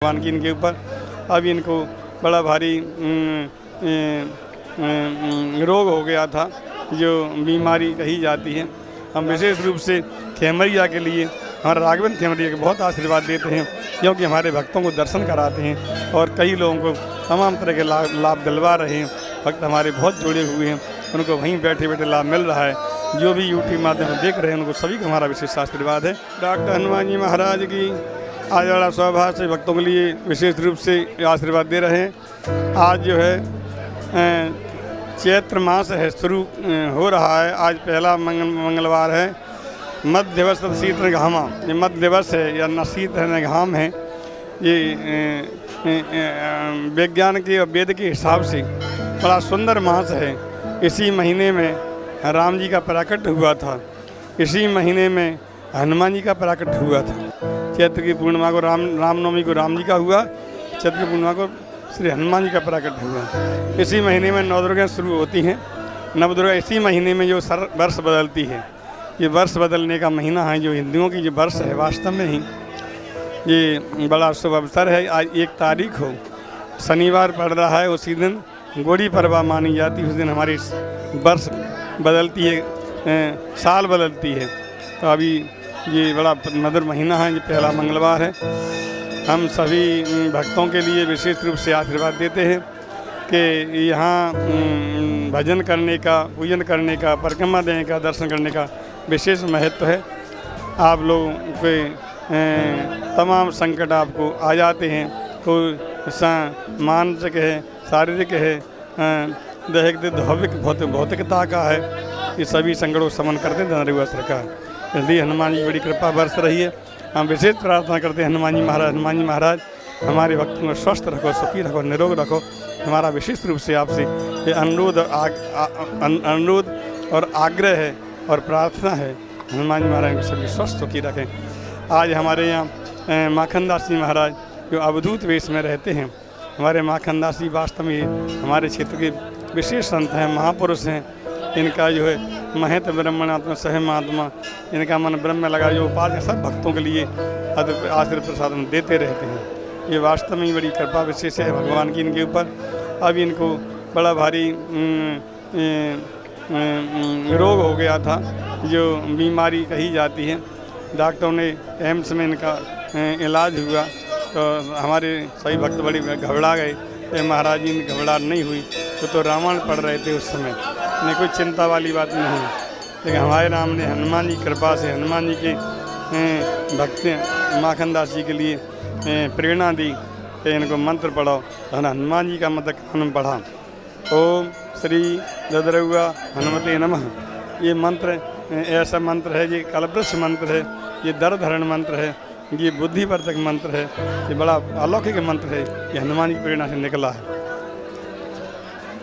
भगवान की इनके ऊपर अब इनको बड़ा भारी रोग हो गया था, जो बीमारी कही जाती है। हम विशेष रूप से खेमरिया के लिए हमारे राघवेंद्र खेमरिया के बहुत आशीर्वाद देते हैं, क्योंकि हमारे भक्तों को दर्शन कराते हैं और कई लोगों को तमाम तरह के लाभ दिलवा रहे हैं। भक्त हमारे बहुत जुड़े हुए हैं, उनको वहीं बैठे बैठे लाभ मिल रहा है। जो भी यूट्यूब माध्यम से देख रहे हैं उनको सभी का हमारा विशेष आशीर्वाद है। डॉक्टर हनुमान जी महाराज की आज बड़ा सौभाग्य से भक्तों के लिए विशेष रूप से आशीर्वाद दे रहे हैं। आज जो है चैत्र मास है, शुरू हो रहा है। आज पहला मंगलवार है। मध्य दिवस शीत घामा, ये मध्य दिवस है या नशीत है घाम है। ये विज्ञान के और वेद के हिसाब से बड़ा सुंदर मास है। इसी महीने में राम जी का प्राकट हुआ था, इसी महीने में हनुमान जी का प्राकट हुआ था। चैत्र की पूर्णिमा को रामनवमी को राम जी का हुआ, चैत्र की पूर्णिमा को श्री हनुमान जी का प्राकट हुआ। इसी महीने में नवदुर्गा शुरू होती हैं। नवदुर्गा इसी महीने में जो वर्ष बदलती है, ये वर्ष बदलने का महीना है। जो हिंदुओं की जो वर्ष है, वास्तव में ही ये बड़ा शुभ अवसर है। आज 1 तारीख हो, शनिवार पड़ रहा है। उसी दिन गुड़ी पड़वा मानी जाती है। उस दिन हमारी वर्ष बदलती है, साल बदलती है। तो अभी ये बड़ा मधुर महीना है, ये पहला मंगलवार है। हम सभी भक्तों के लिए विशेष रूप से आशीर्वाद देते हैं कि यहाँ भजन करने का, पूजन करने का, परिक्रमा देने का, दर्शन करने का विशेष महत्व है। आप लोगों के तमाम संकट आपको आ जाते हैं, कोई मानसिक है, शारीरिक है, दैहिक भौतिकता का है, ये सभी संकटों को समन करते हैं धनरेवा सरकार। इसलिए हनुमान जी बड़ी कृपा बरस रही है। हम विशेष प्रार्थना करते हैं हनुमान जी महाराज हमारे भक्तों को स्वस्थ रखो, सुखी रखो, निरोग रखो। हमारा विशेष रूप से आपसे ये अनुरोध और आग्रह है और प्रार्थना है, हनुमान जी महाराज को सभी स्वस्थ सुखी रखें। आज हमारे यहाँ माखनदास जी महाराज जो अवधूत वेश में रहते हैं, हमारे माखनदास जी वास्तव में हमारे क्षेत्र के विशेष संत हैं, महापुरुष हैं। इनका जो है महत ब्रह्मणात्मा सह महात्मा, इनका मन ब्रह्म में लगा, जो उपाध्याय सब भक्तों के लिए आशीर्वाद प्रसादन देते रहते हैं। ये वास्तव में बड़ी कृपा विशेष है भगवान की इनके ऊपर। अब इनको बड़ा भारी रोग हो गया था, जो बीमारी कही जाती है। डॉक्टरों ने एम्स में इनका इलाज हुआ, तो हमारे सभी भक्त बड़ी घबरा गए। महाराज जी की घबराहट नहीं हुई, तो रामायण पढ़ रहे थे उस समय, नहीं कोई चिंता वाली बात नहीं है। लेकिन हमारे राम ने हनुमान जी कृपा से हनुमान जी के भक्त माखनदास जी के लिए प्रेरणा दी कि इनको मंत्र पढ़ो। तो हनुमान जी का मंत्र कान में पढ़ा, ओम श्री ददरुआ हनुमते नमः। ये मंत्र ऐसा मंत्र है, ये कल्पवृक्ष मंत्र है, ये दर्द हरण मंत्र है, ये बुद्धिवर्धक मंत्र है, ये बड़ा अलौकिक मंत्र है। ये हनुमान जी की प्रेरणा से निकला है।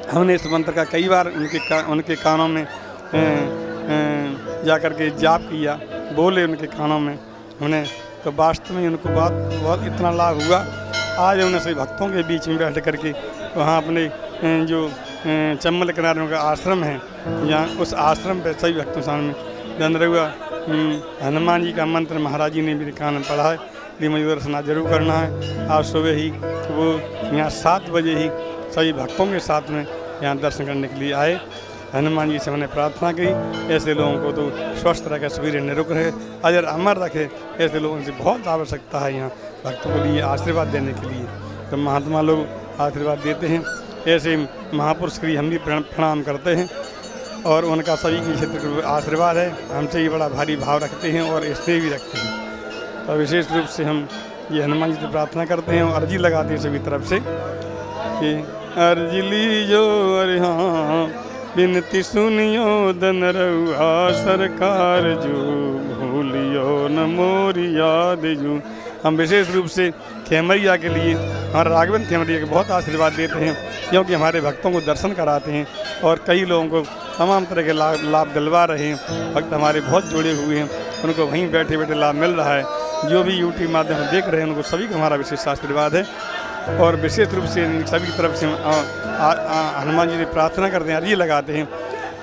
हमने इस मंत्र का कई बार उनके कानों में जा कर के जाप किया, बोले उनके कानों में हमने, तो वास्तव में उनको बहुत इतना लाभ हुआ। आज उन्हें सभी भक्तों के बीच में बैठ करके वहाँ अपने जो चम्बल किनारे उनका आश्रम है, यहाँ उस आश्रम पर सभी भक्तों सामने धनरेवा हनुमान जी का मंत्र महाराज जी ने मेरे कान में पढ़ा है। ये मुझे दर्शन जरूर करना है। आज सुबह ही वो यहाँ 7 बजे ही सभी भक्तों के साथ में यहाँ दर्शन करने के लिए आए। हनुमान जी से मैंने प्रार्थना की, ऐसे लोगों को तो स्वस्थ रखे, सुबह निरोग रखे, अजर अमर रखे। ऐसे लोगों से बहुत आवश्यकता है यहाँ भक्तों के लिए आशीर्वाद देने के लिए। तो महात्मा लोग आशीर्वाद देते हैं, ऐसे महापुरुष के लिए हम भी प्रणाम करते हैं और उनका सभी के क्षेत्र का आशीर्वाद है। हमसे ये बड़ा भारी भाव रखते हैं और स्नेह भी रखते हैं। तो विशेष रूप से हम ये हनुमान जी से प्रार्थना करते हैं और अर्जी लगाते हैं सभी तरफ से कि अर्जी लीजो अरे हाँ बिनती सुनियो धनरेवा सरकार जो भूलियो न मोरी याद जो। हम विशेष रूप से खेमरिया के लिए हमारे राघवेंद्र खेमरिया के बहुत आशीर्वाद देते हैं, क्योंकि हमारे भक्तों को दर्शन कराते हैं और कई लोगों को तमाम तरह के लाभ दिलवा रहे हैं। भक्त हमारे बहुत जुड़े हुए हैं, उनको वहीं बैठे बैठे लाभ मिल रहा है। जो भी यूट्यूब माध्यम से देख रहे हैं उनको सभी का हमारा विशेष आशीर्वाद है। और विशेष रूप से सभी तरफ से हनुमान जी से प्रार्थना करते हैं, अर्जी लगाते हैं,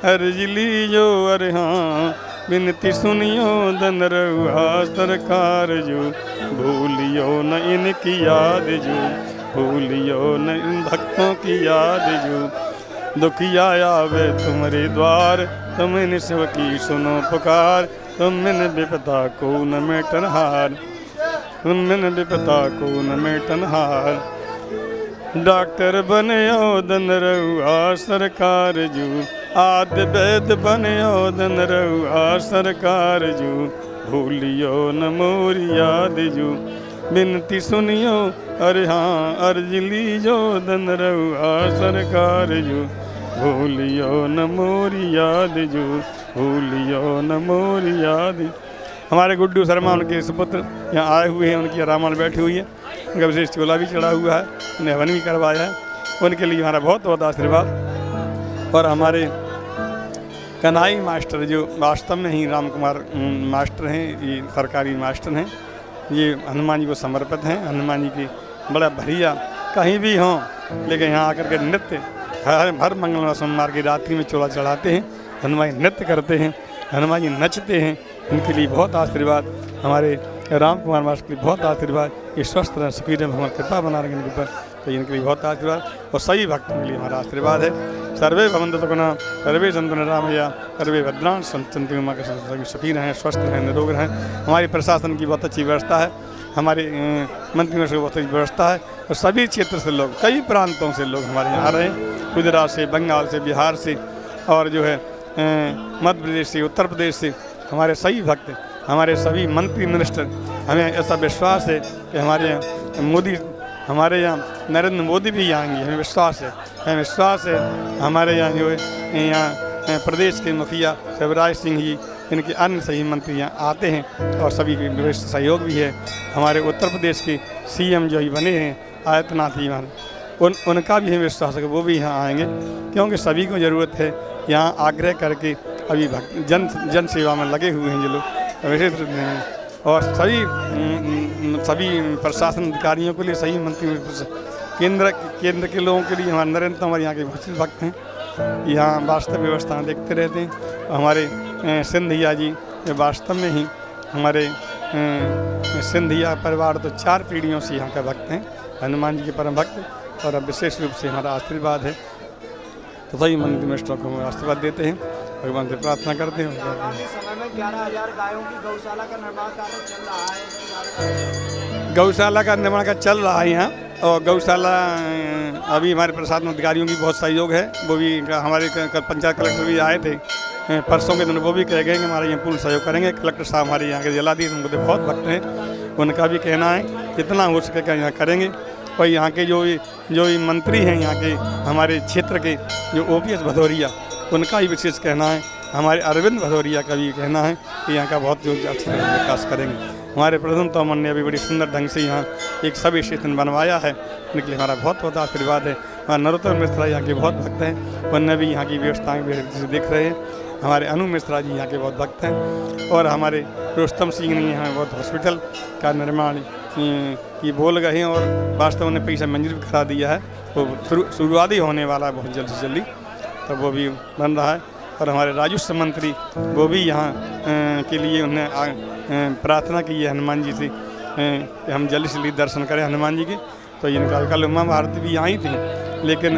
अर्जी लीजो अरे हाँ बिनती सुनियो धन रहुआ सरकार जो, भूलियो न इनकी याद जो, भूलियो न इन भक्तों की याद जो। दुखिया आवे तुम्हारे द्वार, तुम इन सेवकी सुनो पुकार, तुम इन विपदा को न मेटनहार, तुम इन विपदा को न मेटनहार। डॉक्टर बनियो धन रहुआ सरकार जो, आदि वैद बनियो धन रहुआ सरकार जो, भूलियो न मोरी याद जो। बिनती सुनियो अरे हाँ अर्ज लीजो धन रहुआ सरकार जो, भूलियो न मोरी याद जो, भूलियो न मोरी याद। हमारे गुड्डू शर्मा उनके सुपुत्र यहाँ आए हुए हैं, उनकी रामायण बैठी हुई है, उनका विशेष चोला भी चढ़ा हुआ है, उन्हें हवन भी करवाया है, उनके लिए हमारा बहुत बहुत आशीर्वाद। और हमारे कन्हई मास्टर जो वास्तव में ही राम कुमार मास्टर हैं, ये सरकारी मास्टर हैं, ये हनुमान जी को समर्पित हैं। हनुमान जी की बड़ा भरिया कहीं भी हों, लेकिन यहाँ आकर के नृत्य हर मंगलवार सोमवार की रात्रि में चोला चढ़ाते हैं, हनुमान जी नृत्य करते हैं, हनुमान जी नचते हैं। इनके लिए बहुत आशीर्वाद, हमारे राम कुमार मास्टर के लिए बहुत आशीर्वाद, ये स्वस्थ रहें, सुखी रहें, भगवान कृपा बना रहे इनके ऊपर, तो इनके लिए बहुत आशीर्वाद। और सभी भक्तों के लिए हमारा आशीर्वाद है। सर्वे भवन्तु सुखिनः, सर्वे सन्तु निरामया, सर्वे भद्राणि पश्यन्तु मां के सभी सुखी रहें, स्वस्थ रहें, निरोग रहें। हमारी प्रशासन की बहुत अच्छी व्यवस्था है, हमारे मंत्रियों से बहुत अच्छी व्यवस्था है, और सभी क्षेत्र से लोग, कई प्रांतों से लोग हमारे यहाँ आ रहे हैं, गुजरात से, बंगाल से, बिहार से, और जो है मध्य प्रदेश से, उत्तर प्रदेश से, हमारे सभी भक्त, हमारे सभी मंत्री मिनिस्टर, हमें ऐसा विश्वास है कि हमारे यहाँ मोदी, हमारे यहाँ नरेंद्र मोदी भी आएंगे, हमें विश्वास है, हमें विश्वास है। हमारे यहाँ जो है यहाँ प्रदेश के मुखिया शिवराज सिंह जी, इनके अन्य सही मंत्री यहाँ आते हैं, और सभी के विशेष सहयोग भी है। हमारे उत्तर प्रदेश के सीएम जो ही बने हैं आदित्यनाथ जी, उनका भी हमें विश्वास है कि वो भी यहाँ आएंगे, क्योंकि सभी को ज़रूरत है। यहाँ आग्रह करके अभी जन सेवा में लगे हुए हैं जो लोग विशेष रूप में, और सभी प्रशासन अधिकारियों के लिए, सही मंत्री केंद्र के लोगों के लिए हमारे नरेंद्र तोमर यहाँ के बहुत भक्त हैं, यहाँ वास्तव व्यवस्था देखते रहते हैं। हमारे सिंधिया जी वास्तव में ही हमारे सिंधिया परिवार तो 4 पीढ़ियों से यहाँ का भक्त हैं, हनुमान जी के परम भक्त, और अब विशेष रूप से हमारा आशीर्वाद है। तो सभी मंत्री मिनिस्टरों को हम आशीर्वाद देते हैं, भगवान से प्रार्थना करते हैं। समय में 11,000 गायों की गौशाला का निर्माण कार्य चल रहा है। गौशाला का निर्माण का चल रहा है यहाँ, और गौशाला अभी हमारे प्रशासन अधिकारियों की बहुत सहयोग है, वो भी हमारे पंचायत कलेक्टर भी आए थे परसों के दिन, वो भी कह गए कि हमारे यहाँ पूर्ण सहयोग करेंगे। कलेक्टर साहब हमारे यहाँ के जिलाधीश उनको तो बहुत भक्त हैं, उनका भी कहना है जितना हो सके यहाँ करेंगे। और यहाँ के जो मंत्री हैं यहाँ के हमारे क्षेत्र के, जो OPS भदौरिया, उनका ही विशेष कहना है, हमारे अरविंद भदौरिया का भी कहना है कि यहाँ का बहुत जो अच्छी तरह विकास करेंगे। हमारे प्रथम तोमर ने अभी बड़ी सुंदर ढंग से यहाँ एक सब स्टेशन बनवाया है, उनके लिए हमारा बहुत बहुत आशीर्वाद है। हमारे नरोत्तम मिश्रा यहाँ के बहुत भक्त हैं, उनने भी यहाँ की व्यवस्थाएँ भी देख रहे हैं। हमारे अनु मिश्रा जी यहाँ के बहुत भक्त हैं, और हमारे रुस्तम सिंह ने यहाँ बहुत हॉस्पिटल का निर्माण ये बोल गए हैं, और वास्तव में पैसा मंजूर भी करा दिया है, वो शुरुआत ही होने वाला है बहुत जल्द से जल्दी, तब वो भी बन रहा है। और हमारे राजस्व मंत्री वो भी यहाँ के लिए उन्हें प्रार्थना की है हनुमान जी से कि हम जल्दी से जल्दी दर्शन करें हनुमान जी के। तो इनका कल उमा भारती भी आई थी, लेकिन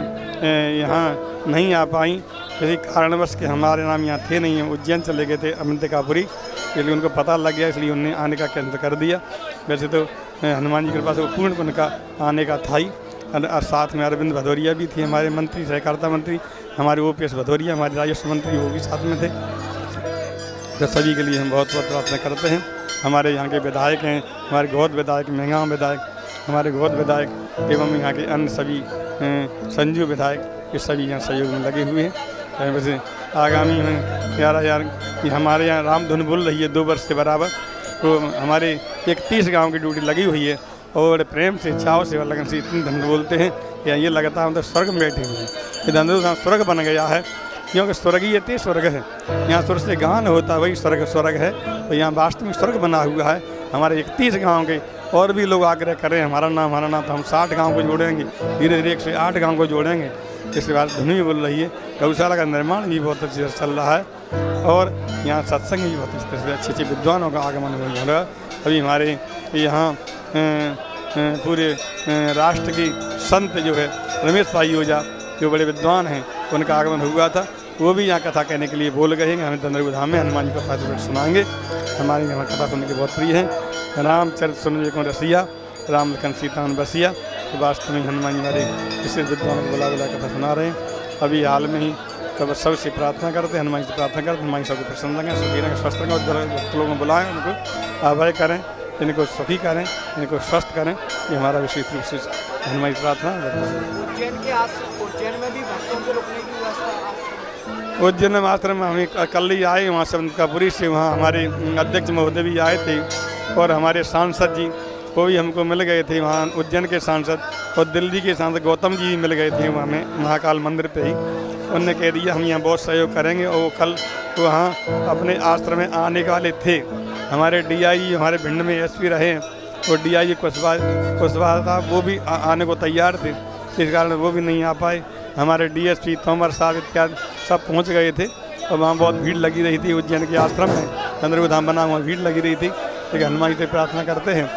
यहाँ नहीं आ पाई किसी कारणवश के, हमारे नाम यहाँ थे नहीं, उज्जैन चले गए थे अमिंतिकापुरी, इसलिए उनको पता लग गया, इसलिए उन्हें आने का कैंसिल कर दिया। वैसे तो हनुमान जी की कृपा से पूर्ण उनका आने का था ही, और साथ में अरविंद भदौरिया भी थी, हमारे मंत्री, सहकारिता मंत्री, हमारे OPS भदौरिया, हमारे राजस्व मंत्री, वो भी साथ में थे। तो सभी के लिए हम बहुत बहुत प्रार्थना करते हैं। हमारे यहाँ के विधायक हैं, हमारे गोद विधायक, महंगाम विधायक, हमारे गोद विधायक एवं यहाँ के अन्य सभी संजू विधायक, ये सभी यहाँ सहयोग में लगे हुए हैं। वैसे आगामी में 11,000 हमारे यहाँ रामधुन बोल रही है 2 वर्ष के बराबर, तो हमारे 31 गाँव की ड्यूटी लगी हुई है, और प्रेम से, चाव से, लगन से इतनी धन बोलते हैं कि ये लगता है हम तो स्वर्ग में बैठे हुए हैं। ये धंधु स्वर्ग बन गया है, क्योंकि स्वर्गीय ते स्वर्ग है, यहाँ स्वर्ग से गान होता है, वही स्वर्ग है। तो यहाँ वास्तव में स्वर्ग बना हुआ है। हमारे 31 गाँव के और भी लोग आग्रह कर रहे हैं हमारा नाम, तो हम 60 गाँव को जोड़ेंगे, धीरे धीरे 108 गाँव को जोड़ेंगे। इसके बाद धुन भी बोल रही है। गौशाला का निर्माण भी बहुत अच्छी तरह चल रहा है और यहाँ सत्संग भी बहुत अच्छी तरह से अच्छे अच्छे विद्वानों का आगमन हो रहा है। अभी हमारे यहाँ पूरे राष्ट्र की संत जो है रमेश भाई ओझा जो बड़े विद्वान हैं उनका आगमन हुआ था, वो भी यहाँ कथा कहने के लिए बोल गए हैं। हमें दंदरगु धाम में हनुमान जी का कथा सुनाएंगे। हमारे यहाँ कथा सुनने के बहुत प्रिय हैं। रामचरित सुनने को रसिया, राम लखन सीता बसिया। तो वास्तव में हनुमान जी हमारे इस विद्वानों को बुला बुला कथा सुना रहे हैं। अभी हाल में ही कब सबसे प्रार्थना करते हैं, हनुमान जी से प्रार्थना करते हैं, हनुमान जी सबको प्रसन्न रखें, सुखी रखें, स्वस्थ रखें और भक्त लोगों को बुलाएं, उनको अभय करें, इनको सुखी करें, इनको स्वस्थ करें। ये हमारा विशेष रूप से हनुमान जी प्रार्थना। उज्जैन में भी भक्तों को रुकने की व्यवस्था। उज्जैन में आश्रम में हमें कल ही आए वहाँ से अंतकापुरी से, वहाँ हमारे अध्यक्ष महोदय भी आए थे और हमारे सांसद जी वो भी हमको मिल गए थे। वहाँ उज्जैन के सांसद और दिल्ली के सांसद गौतम जी भी मिल गए थे वहाँ में महाकाल मंदिर पे ही। उन्होंने कह दिया हम यहाँ बहुत सहयोग करेंगे और वो कल वहाँ अपने आश्रम में आने वाले थे। हमारे DI हमारे भिंड में SP रहे और DI कुशवाहा था, वो भी आने को तैयार थे, इस कारण वो भी नहीं आ पाए। हमारे DSP तोमर साहब इत्यादि सब पहुँच गए थे और वहाँ बहुत भीड़ लगी रही थी। उज्जैन के आश्रम में दंदरगु धाम बना हुआ भीड़ लगी रही थी। लेकिन हनुमान जी से प्रार्थना करते हैं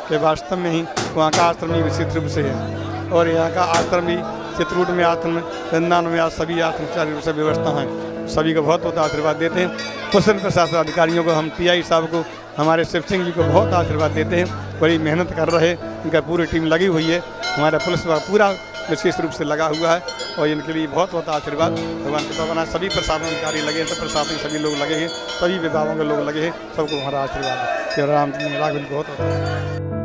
कि वास्तव में ही वहाँ का आश्रम ही विशेष रूप से है और यहाँ का आश्रम भी चित्रकूट में आश्रम, वृंदावन में आज सभी आश्रम चार रूप से व्यवस्था है। सभी को बहुत बहुत आशीर्वाद देते हैं। कुशल प्रशासन अधिकारियों को, हम TI साहब को, हमारे शिव सिंह जी को बहुत आशीर्वाद देते हैं। बड़ी मेहनत कर रहे, इनका पूरी टीम लगी हुई है। हमारा पुलिस पूरा विशेष रूप से लगा हुआ है और इनके लिए बहुत बहुत आशीर्वाद भगवान कृपा बना। सभी प्रशासन अधिकारी लगे हैं, सब प्रशासन सभी लोग लगे हैं, सभी विभागों के लोग लगे हैं, सबको हमारा आशीर्वाद है। राम राघवेंद्र बहुत